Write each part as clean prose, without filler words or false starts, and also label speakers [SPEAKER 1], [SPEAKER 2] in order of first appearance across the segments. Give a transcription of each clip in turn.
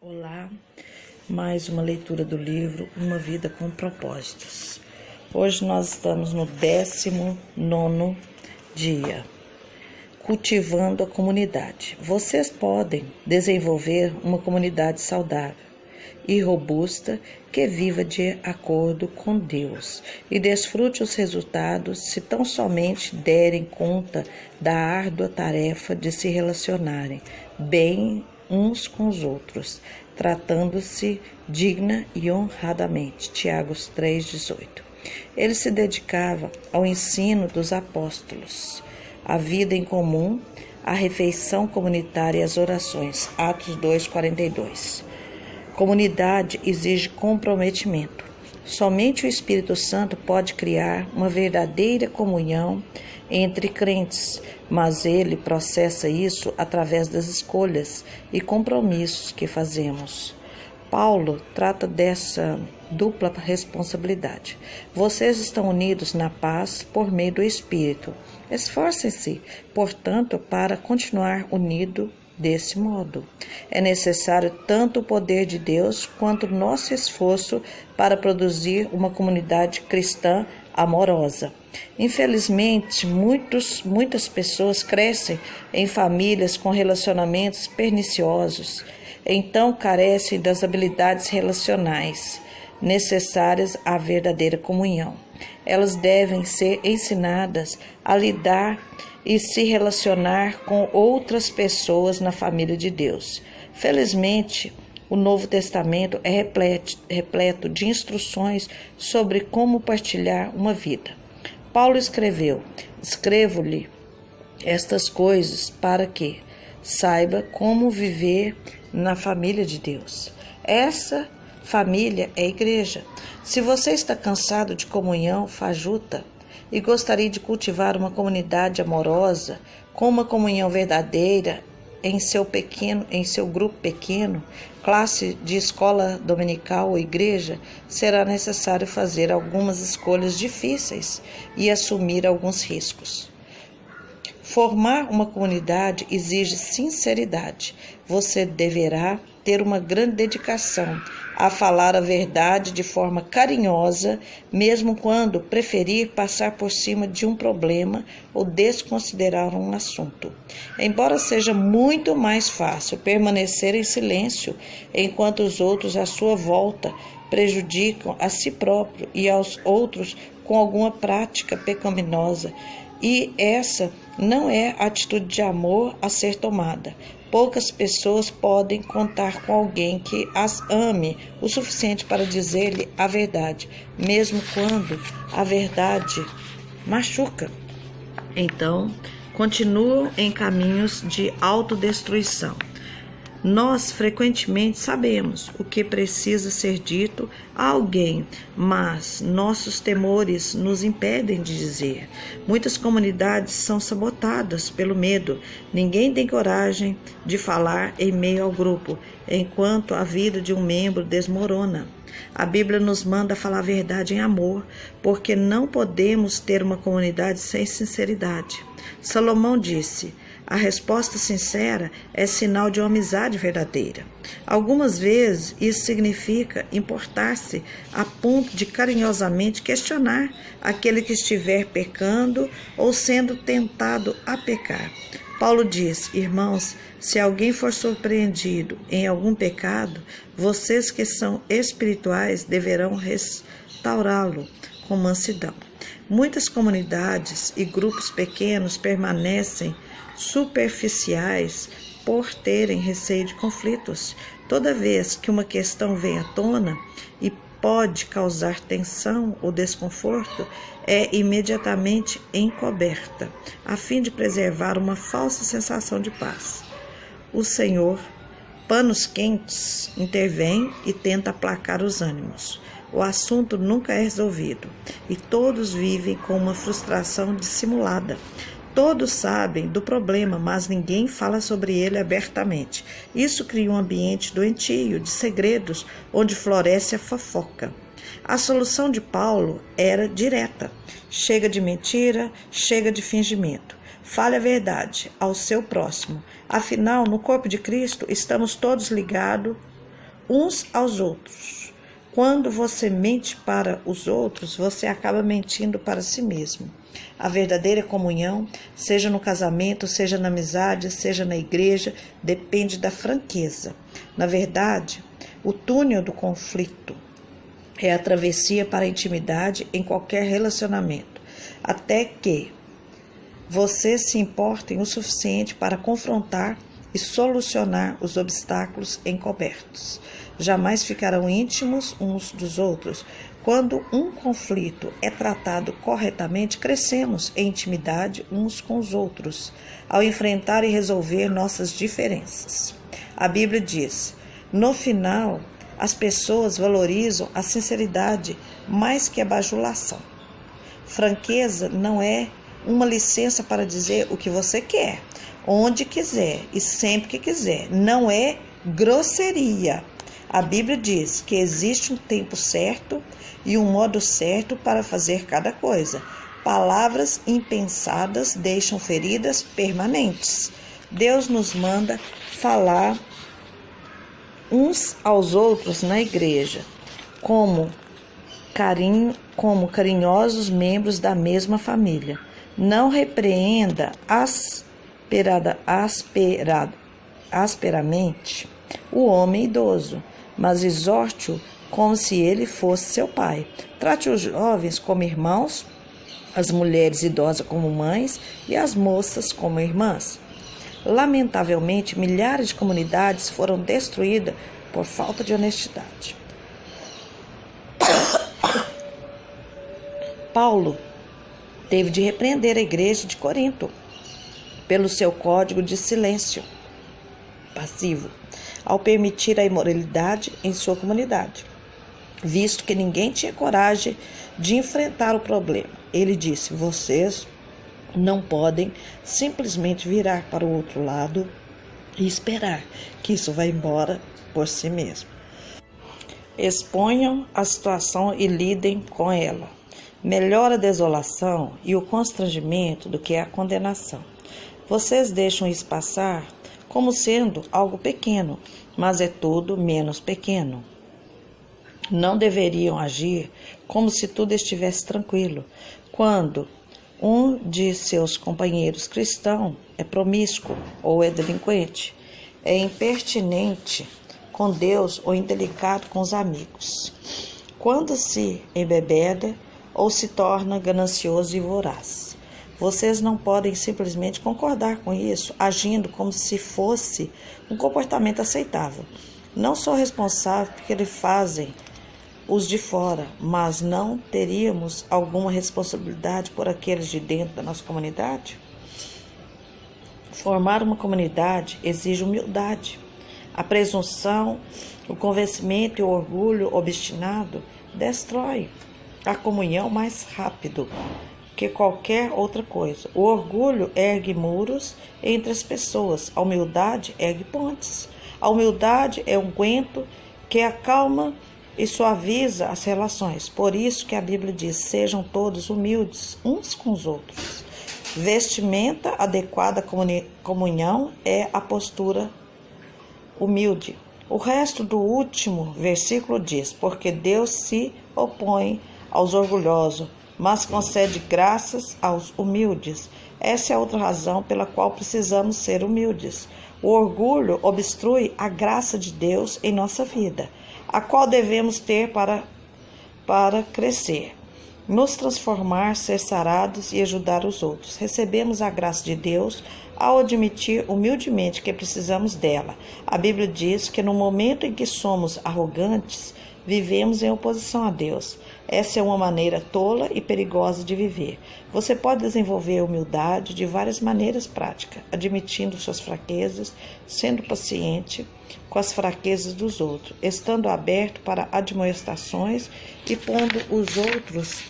[SPEAKER 1] Olá, mais uma leitura do livro Uma Vida com Propósitos. Hoje nós estamos no 19º dia, cultivando a comunidade. Vocês podem desenvolver uma comunidade saudável e robusta que viva de acordo com Deus e desfrute os resultados se tão somente derem conta da árdua tarefa de se relacionarem bem uns com os outros, tratando-se digna e honradamente. Tiago 3,18. Ele se dedicava ao ensino dos apóstolos, à vida em comum, à refeição comunitária e às orações. Atos 2,42. Comunidade exige comprometimento. Somente o Espírito Santo pode criar uma verdadeira comunhão entre crentes, mas ele processa isso através das escolhas e compromissos que fazemos. Paulo trata dessa dupla responsabilidade. Vocês estão unidos na paz por meio do Espírito. Esforcem-se, portanto, para continuar unidos desse modo. É necessário tanto o poder de Deus quanto o nosso esforço para produzir uma comunidade cristã amorosa. Infelizmente, muitas pessoas crescem em famílias com relacionamentos perniciosos, então carecem das habilidades relacionais necessárias à verdadeira comunhão. Elas devem ser ensinadas a lidar e se relacionar com outras pessoas na família de Deus. Felizmente, o Novo Testamento é repleto de instruções sobre como partilhar uma vida. Paulo escreveu: escrevo-lhe estas coisas para que saiba como viver na família de Deus. Essa família é a igreja. Se você está cansado de comunhão fajuta e gostaria de cultivar uma comunidade amorosa, com uma comunhão verdadeira em seu grupo pequeno, classe de escola dominical ou igreja, será necessário fazer algumas escolhas difíceis e assumir alguns riscos. Formar uma comunidade exige sinceridade. Você deverá ter uma grande dedicação a falar a verdade de forma carinhosa, mesmo quando preferir passar por cima de um problema ou desconsiderar um assunto. Embora seja muito mais fácil permanecer em silêncio enquanto os outros à sua volta prejudicam a si próprio e aos outros com alguma prática pecaminosa, e essa não é a atitude de amor a ser tomada. Poucas pessoas podem contar com alguém que as ame o suficiente para dizer-lhe a verdade, mesmo quando a verdade machuca. Então, continuam em caminhos de autodestruição. Nós frequentemente sabemos o que precisa ser dito a alguém, mas nossos temores nos impedem de dizer. Muitas comunidades são sabotadas pelo medo. Ninguém tem coragem de falar em meio ao grupo, enquanto a vida de um membro desmorona. A Bíblia nos manda falar a verdade em amor, porque não podemos ter uma comunidade sem sinceridade. Salomão disse: a resposta sincera é sinal de uma amizade verdadeira. Algumas vezes isso significa importar-se a ponto de carinhosamente questionar aquele que estiver pecando ou sendo tentado a pecar. Paulo diz: irmãos, se alguém for surpreendido em algum pecado, vocês que são espirituais deverão restaurá-lo com mansidão. Muitas comunidades e grupos pequenos permanecem superficiais por terem receio de conflitos. Toda vez que uma questão vem à tona e pode causar tensão ou desconforto, é imediatamente encoberta, a fim de preservar uma falsa sensação de paz. O Senhor, panos quentes, intervém e tenta aplacar os ânimos. O assunto nunca é resolvido e todos vivem com uma frustração dissimulada. Todos sabem do problema, mas ninguém fala sobre ele abertamente. Isso cria um ambiente doentio, de segredos, onde floresce a fofoca. A solução de Paulo era direta. Chega de mentira, chega de fingimento. Fale a verdade ao seu próximo. Afinal, no corpo de Cristo, estamos todos ligados uns aos outros. Quando você mente para os outros, você acaba mentindo para si mesmo. A verdadeira comunhão, seja no casamento, seja na amizade, seja na igreja, depende da franqueza. Na verdade, o túnel do conflito é a travessia para a intimidade em qualquer relacionamento, até que vocês se importem o suficiente para confrontar e solucionar os obstáculos encobertos. Jamais ficarão íntimos uns dos outros. Quando um conflito é tratado corretamente, crescemos em intimidade uns com os outros, ao enfrentar e resolver nossas diferenças. A Bíblia diz: no final, as pessoas valorizam a sinceridade mais que a bajulação. Franqueza não é uma licença para dizer o que você quer, onde quiser e sempre que quiser. Não é grosseria. A Bíblia diz que existe um tempo certo e um modo certo para fazer cada coisa. Palavras impensadas deixam feridas permanentes. Deus nos manda falar uns aos outros na igreja, como carinhosos membros da mesma família. Não repreenda asperamente o homem idoso, mas exorte-o como se ele fosse seu pai. Trate os jovens como irmãos, as mulheres idosas como mães e as moças como irmãs. Lamentavelmente, milhares de comunidades foram destruídas por falta de honestidade. Paulo teve de repreender a igreja de Corinto pelo seu código de silêncio passivo, ao permitir a imoralidade em sua comunidade, visto que ninguém tinha coragem de enfrentar o problema. Ele disse: vocês não podem simplesmente virar para o outro lado e esperar que isso vá embora por si mesmo. Exponham a situação e lidem com ela. Melhor a desolação e o constrangimento do que a condenação. Vocês deixam isso passar como sendo algo pequeno, mas é tudo menos pequeno. Não deveriam agir como se tudo estivesse tranquilo, quando um de seus companheiros cristãos é promíscuo ou é delinquente, é impertinente com Deus ou indelicado com os amigos, quando se embebeda ou se torna ganancioso e voraz. Vocês não podem simplesmente concordar com isso, agindo como se fosse um comportamento aceitável. Não sou responsável porque eles fazem os de fora, mas não teríamos alguma responsabilidade por aqueles de dentro da nossa comunidade? Formar uma comunidade exige humildade. A presunção, o convencimento e o orgulho obstinado destrói a comunhão mais rápido que qualquer outra coisa. O orgulho ergue muros entre as pessoas. A humildade ergue pontes. A humildade é um guento que acalma e suaviza as relações. Por isso que a Bíblia diz: sejam todos humildes uns com os outros. Vestimenta adequada à comunhão é a postura humilde. O resto do último versículo diz: porque Deus se opõe aos orgulhosos, mas concede graças aos humildes. Essa é outra razão pela qual precisamos ser humildes. O orgulho obstrui a graça de Deus em nossa vida, a qual devemos ter para crescer, nos transformar, ser sarados e ajudar os outros. Recebemos a graça de Deus ao admitir humildemente que precisamos dela. A Bíblia diz que no momento em que somos arrogantes, vivemos em oposição a Deus. Essa é uma maneira tola e perigosa de viver. Você pode desenvolver a humildade de várias maneiras práticas, admitindo suas fraquezas, sendo paciente com as fraquezas dos outros, estando aberto para admoestações e pondo os outros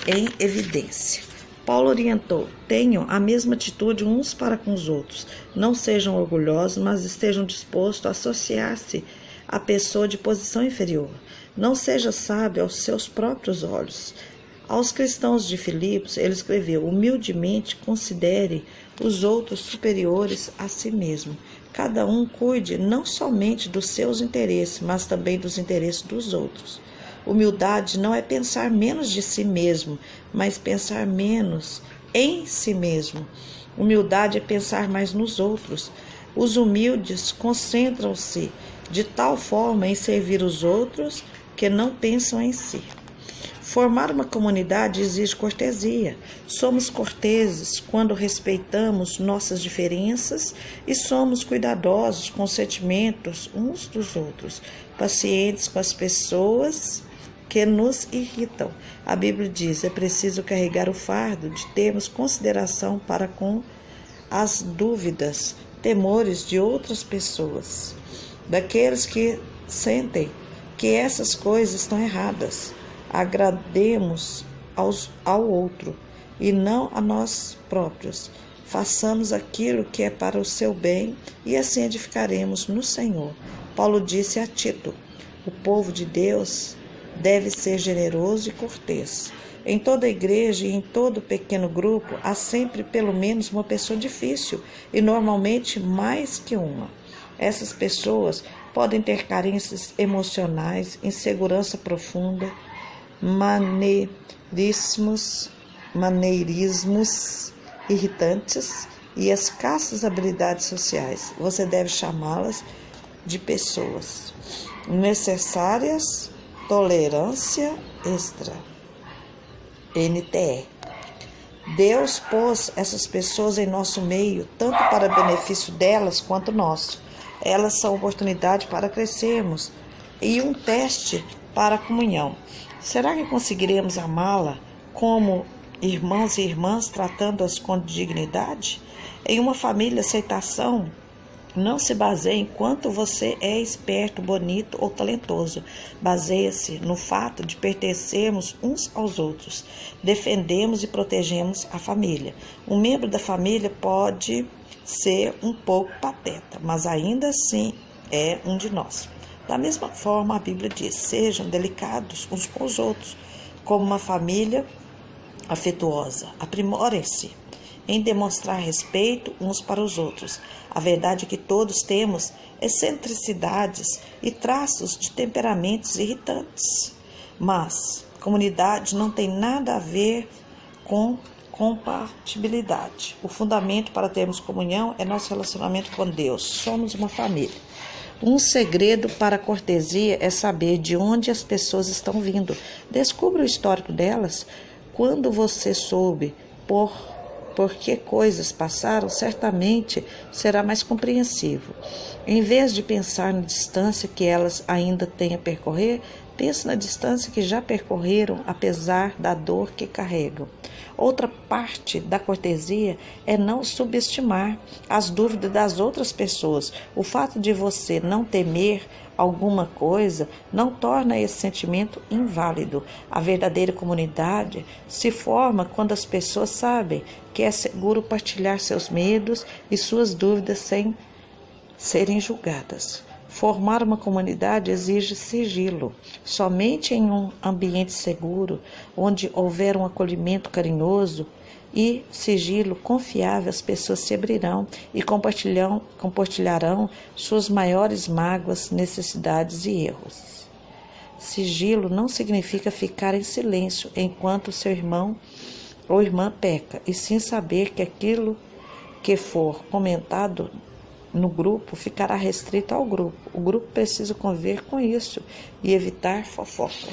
[SPEAKER 1] em evidência. Paulo orientou: tenham a mesma atitude uns para com os outros. Não sejam orgulhosos, mas estejam dispostos a associar-se à pessoa de posição inferior. Não seja sábio aos seus próprios olhos. Aos cristãos de Filipos, ele escreveu: humildemente considere os outros superiores a si mesmo. Cada um cuide não somente dos seus interesses, mas também dos interesses dos outros. Humildade não é pensar menos de si mesmo, mas pensar menos em si mesmo. Humildade é pensar mais nos outros. Os humildes concentram-se de tal forma em servir os outros que não pensam em si. Formar uma comunidade exige cortesia. Somos corteses quando respeitamos nossas diferenças e somos cuidadosos com os sentimentos uns dos outros, pacientes com as pessoas que nos irritam. A Bíblia diz: é preciso carregar o fardo de termos consideração para com as dúvidas, temores de outras pessoas, daqueles que sentem que essas coisas estão erradas. Agrademos ao outro e não a nós próprios. Façamos aquilo que é para o seu bem e assim edificaremos no Senhor. Paulo disse a Tito: o povo de Deus deve ser generoso e cortês. Em toda igreja e em todo pequeno grupo há sempre pelo menos uma pessoa difícil e normalmente mais que uma. Essas pessoas podem ter carências emocionais, insegurança profunda, maneirismos irritantes e escassas habilidades sociais. Você deve chamá-las de pessoas necessárias, tolerância extra, NTE. Deus pôs essas pessoas em nosso meio, tanto para benefício delas quanto nosso. Elas são oportunidade para crescermos e um teste para a comunhão. Será que conseguiremos amá-la como irmãos e irmãs, tratando-as com dignidade? Em uma família, aceitação não se baseia em quanto você é esperto, bonito ou talentoso. Baseia-se no fato de pertencermos uns aos outros. Defendemos e protegemos a família. Um membro da família pode ser um pouco pateta, mas ainda assim é um de nós. Da mesma forma, a Bíblia diz: sejam delicados uns com os outros, como uma família afetuosa. Aprimorem-se em demonstrar respeito uns para os outros. A verdade é que todos temos excentricidades e traços de temperamentos irritantes, mas comunidade não tem nada a ver com compatibilidade. O fundamento para termos comunhão é nosso relacionamento com Deus. Somos uma família. Um segredo para a cortesia é saber de onde as pessoas estão vindo. Descubra o histórico delas. Quando você soube por que coisas passaram, certamente será mais compreensivo. Em vez de pensar na distância que elas ainda têm a percorrer, pense na distância que já percorreram, apesar da dor que carregam. Outra parte da cortesia é não subestimar as dúvidas das outras pessoas. O fato de você não temer alguma coisa não torna esse sentimento inválido. A verdadeira comunidade se forma quando as pessoas sabem que é seguro partilhar seus medos e suas dúvidas sem serem julgadas. Formar uma comunidade exige sigilo. Somente em um ambiente seguro, onde houver um acolhimento carinhoso e sigilo confiável, as pessoas se abrirão e compartilharão suas maiores mágoas, necessidades e erros. Sigilo não significa ficar em silêncio enquanto seu irmão ou irmã peca, e sim saber que aquilo que for comentado no grupo ficará restrito ao grupo. O grupo precisa conviver com isso e evitar fofoca.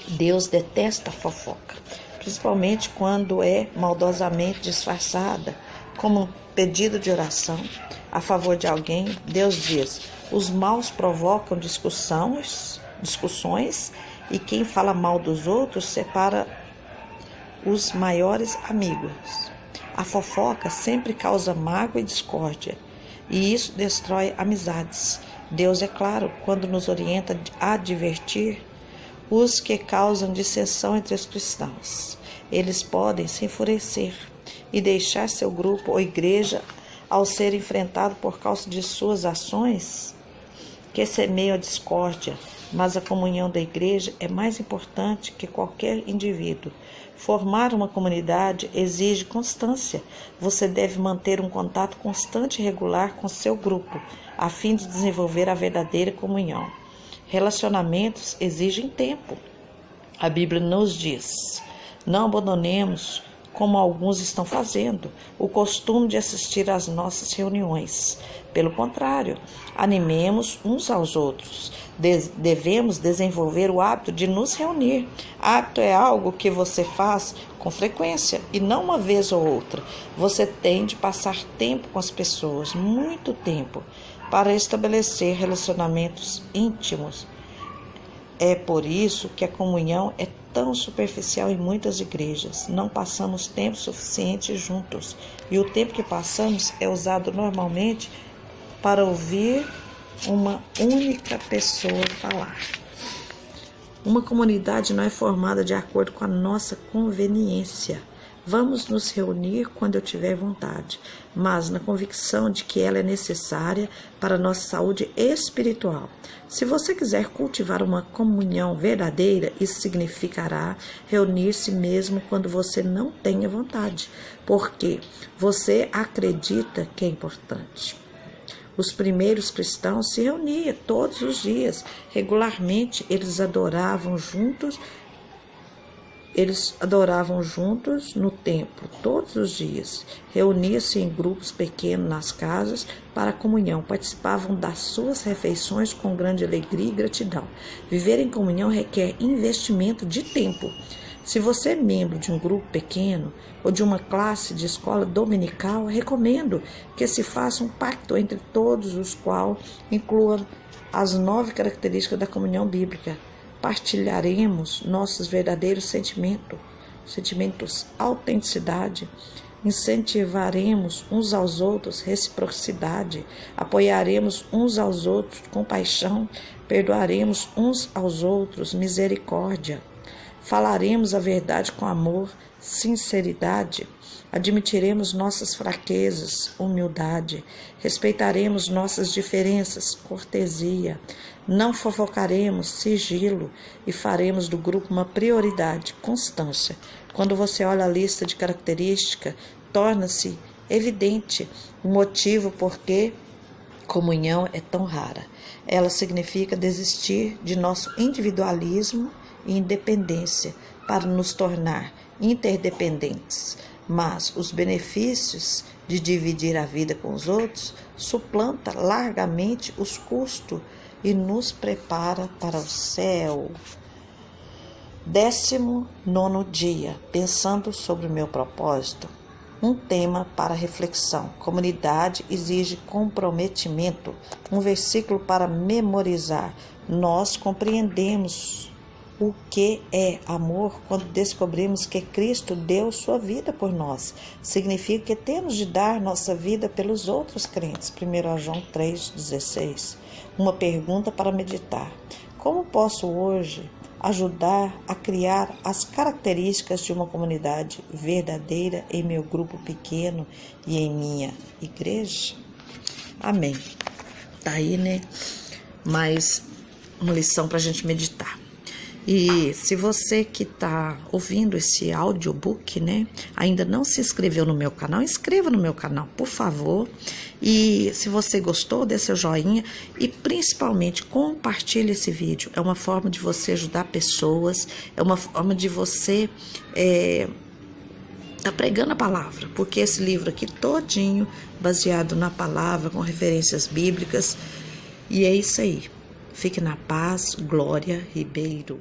[SPEAKER 1] Deus detesta a fofoca, principalmente quando é maldosamente disfarçada como um pedido de oração a favor de alguém. Deus diz: os maus provocam discussões e quem fala mal dos outros separa os maiores amigos. A fofoca sempre causa mágoa e discórdia, e isso destrói amizades. Deus é claro quando nos orienta a advertir os que causam dissensão entre os cristãos. Eles podem se enfurecer e deixar seu grupo ou igreja ao ser enfrentado por causa de suas ações que semeiam a discórdia. mas a comunhão da igreja é mais importante que qualquer indivíduo. Formar uma comunidade exige constância. Você deve manter um contato constante e regular com seu grupo, a fim de desenvolver a verdadeira comunhão. Relacionamentos exigem tempo. A Bíblia nos diz: não abandonemos, como alguns estão fazendo, o costume de assistir às nossas reuniões. Pelo contrário, animemos uns aos outros. Devemos desenvolver o hábito de nos reunir. Hábito é algo que você faz com frequência e não uma vez ou outra. Você tem de passar tempo com as pessoas, muito tempo, para estabelecer relacionamentos íntimos. É por isso que a comunhão é tão superficial em muitas igrejas. Não passamos tempo suficiente juntos. E o tempo que passamos é usado normalmente para ouvir uma única pessoa falar. Uma comunidade não é formada de acordo com a nossa conveniência. Vamos nos reunir quando eu tiver vontade, mas na convicção de que ela é necessária para a nossa saúde espiritual. Se você quiser cultivar uma comunhão verdadeira, isso significará reunir-se mesmo quando você não tenha vontade, porque você acredita que é importante. Os primeiros cristãos se reuniam todos os dias, regularmente. Eles adoravam juntos no templo, todos os dias. Reuniam-se em grupos pequenos nas casas para a comunhão. Participavam das suas refeições com grande alegria e gratidão. Viver em comunhão requer investimento de tempo. Se você é membro de um grupo pequeno ou de uma classe de escola dominical, recomendo que se faça um pacto entre todos, os quais inclua as 9 características da comunhão bíblica. Partilharemos nossos verdadeiros sentimentos, autenticidade, incentivaremos uns aos outros reciprocidade, apoiaremos uns aos outros compaixão, perdoaremos uns aos outros misericórdia, falaremos a verdade com amor, sinceridade, admitiremos nossas fraquezas, humildade, respeitaremos nossas diferenças, cortesia, não fofocaremos, sigilo, e faremos do grupo uma prioridade, constância. Quando você olha a lista de características, torna-se evidente o motivo por que comunhão é tão rara. Ela significa desistir de nosso individualismo e independência para nos tornar interdependentes. Mas os benefícios de dividir a vida com os outros suplanta largamente os custos e nos prepara para o céu. 19º dia, pensando sobre o meu propósito. Um tema para reflexão. Comunidade exige comprometimento. Um versículo para memorizar. Nós compreendemos o que é amor quando descobrimos que Cristo deu sua vida por nós. Significa que temos de dar nossa vida pelos outros crentes. 1 João 3,16. Uma pergunta para meditar. Como posso hoje ajudar a criar as características de uma comunidade verdadeira em meu grupo pequeno e em minha igreja? Amém. Tá aí, né? Mais uma lição para a gente meditar. E se você que está ouvindo esse audiobook, né, ainda não se inscreveu no meu canal, inscreva no meu canal, por favor. E se você gostou, dê seu joinha e principalmente compartilhe esse vídeo. É uma forma de você ajudar pessoas, é uma forma de você tá pregando a palavra, porque esse livro aqui todinho baseado na palavra, com referências bíblicas. E é isso aí. Fique na paz, Glória Ribeiro.